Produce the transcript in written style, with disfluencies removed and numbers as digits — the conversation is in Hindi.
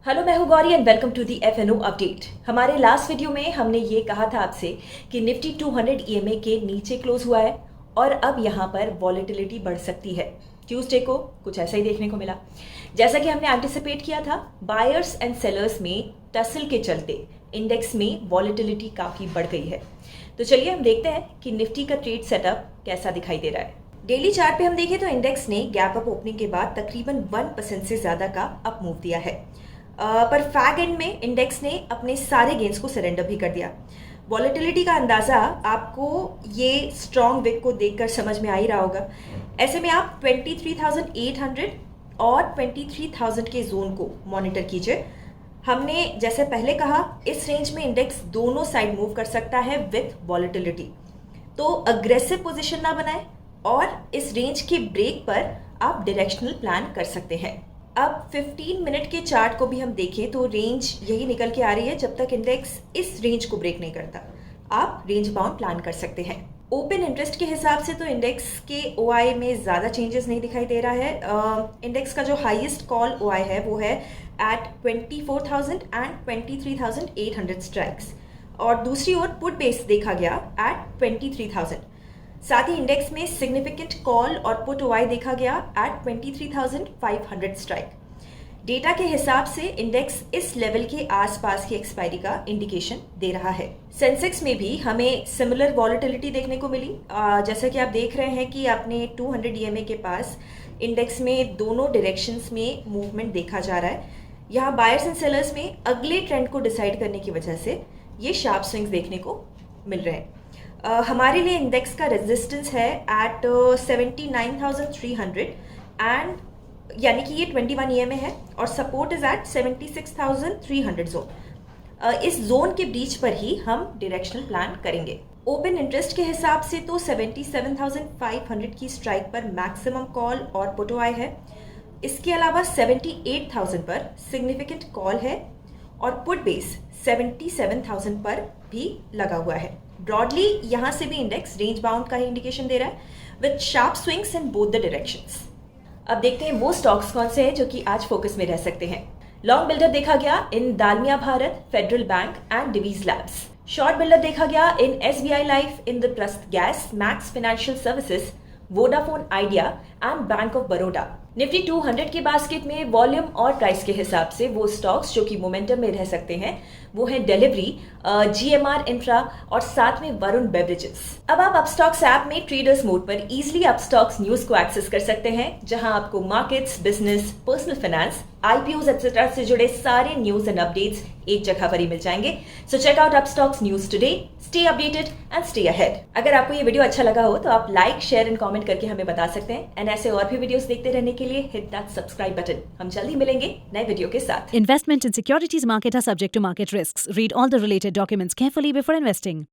हेलो, मैं हूं Gauri and welcome to the F N O update. हमारे लास्ट वीडियो में हमने ये कहा था आपसे कि निफ्टी 200 ईएमए के नीचे क्लोज हुआ है और अब यहां पर वॉलेटिलिटी बढ़ सकती है। ट्यूसडे को कुछ ऐसा ही देखने को मिला। जैसा कि हमने एंटिसिपेट किया था, बायर्स एंड सेलर्स में टसल के चलते इंडेक्स में वॉलेटिलिटी काफ़ी बढ़ गई है। तो चलिए हम देखते हैं कि निफ्टी का ट्रेड सेटअप कैसा दिखाई दे रहा है। डेली चार्ट पे हम देखें तो इंडेक्स ने गैप अप ओपनिंग के बाद तकरीबन 1% से ज़्यादा का अप मूव दिया है। पर फैग एंड में इंडेक्स ने अपने सारे गेंस को सरेंडर भी कर दिया। वॉलेटिलिटी का अंदाज़ा आपको ये स्ट्रॉन्ग विक को देखकर समझ में आ ही रहा होगा। ऐसे में आप 23,800 और 23,000 के जोन को मॉनिटर कीजिए। हमने जैसे पहले कहा, इस रेंज में इंडेक्स दोनों साइड मूव कर सकता है विथ वॉलेटिलिटी। तो अग्रेसिव पोजीशन ना बनाएं और इस रेंज के ब्रेक पर आप डायरेक्शनल प्लान कर सकते हैं। अब 15 मिनट के चार्ट को भी हम देखें तो रेंज यही निकल के आ रही है। जब तक इंडेक्स इस रेंज को ब्रेक नहीं करता, आप रेंज बाउंड प्लान कर सकते हैं। ओपन इंटरेस्ट के हिसाब से तो इंडेक्स के ओआई में ज़्यादा चेंजेस नहीं दिखाई दे रहा है। इंडेक्स का जो हाईएस्ट कॉल ओआई है वो है एट 24,000 एंड 23,800 स्ट्राइक्स, और दूसरी ओर पुट बेस देखा गया एट 23,000। साथ ही इंडेक्स में सिग्निफिकेंट कॉल और पुट ओआई देखा गया एट 23,500 स्ट्राइक। डेटा के हिसाब से इंडेक्स इस लेवल के आसपास की एक्सपायरी का इंडिकेशन दे रहा है। सेंसेक्स में भी हमें सिमिलर वॉलेटिलिटी देखने को मिली। जैसा कि आप देख रहे हैं कि आपने 200 ईएमए के पास इंडेक्स में दोनों डायरेक्शंस में मूवमेंट देखा जा रहा है। यहाँ बायर्स एंड सेलर्स में अगले ट्रेंड को डिसाइड करने की वजह से ये शार्प स्विंग्स देखने को मिल रहे हैं। हमारे लिए इंडेक्स का रेजिस्टेंस है एट 79,300 एंड यानी कि ये 21 ईएमए है, और सपोर्ट इज एट 76,300 जोन। इस जोन के बीच पर ही हम डायरेक्शनल प्लान करेंगे। ओपन इंटरेस्ट के हिसाब से तो 77,500 की स्ट्राइक पर मैक्सिमम कॉल और पुट ओआई है। इसके अलावा 78,000 पर सिग्निफिकेंट कॉल है और पुट बेस 77,000 पर भी लगा हुआ है। ब्रॉडली यहां से भी इंडेक्स रेंज बाउंड का ही इंडिकेशन दे रहा है with sharp swings in both the directions. अब देखते हैं वो स्टॉक्स कौन से हैं जो कि आज फोकस में रह सकते हैं। लॉन्ग बिल्डर देखा गया in Dalmia Bharat, federal bank and Divi's labs. Short builder देखा गया in SBI life, Indraprastha gas, Max financial services, Vodafone Idea and bank of Baroda. Nifty 200 के बास्केट में वॉल्यूम और प्राइस के हिसाब से वो स्टॉक्स जो कि मोमेंटम में रह सकते हैं वो है डिलीवरी, जीएमआर इंफ्रा और साथ में वरुण बेवरेजेस। अब आप अपस्टॉक्स ऐप में ट्रेडर्स मोड पर इजीली अपस्टॉक्स न्यूज को एक्सेस कर सकते हैं, जहां आपको markets, business, personal finance, IPOs etcetera से जुड़े सारे न्यूज एंड अपडेट्स एक जगह पर ही मिल जाएंगे। So check out Upstox news today, stay updated and stay ahead. अगर आपको ये वीडियो अच्छा लगा हो तो आप लाइक, शेयर एंड कमेंट करके हमें बता सकते हैं। एंड ऐसे और भी वीडियोस देखते रहने के लिए हिट दैट सब्सक्राइब बटन। हम जल्द ही मिलेंगे नए वीडियो के साथ। Investment in securities market are subject to market risks. Read all the related documents carefully before investing.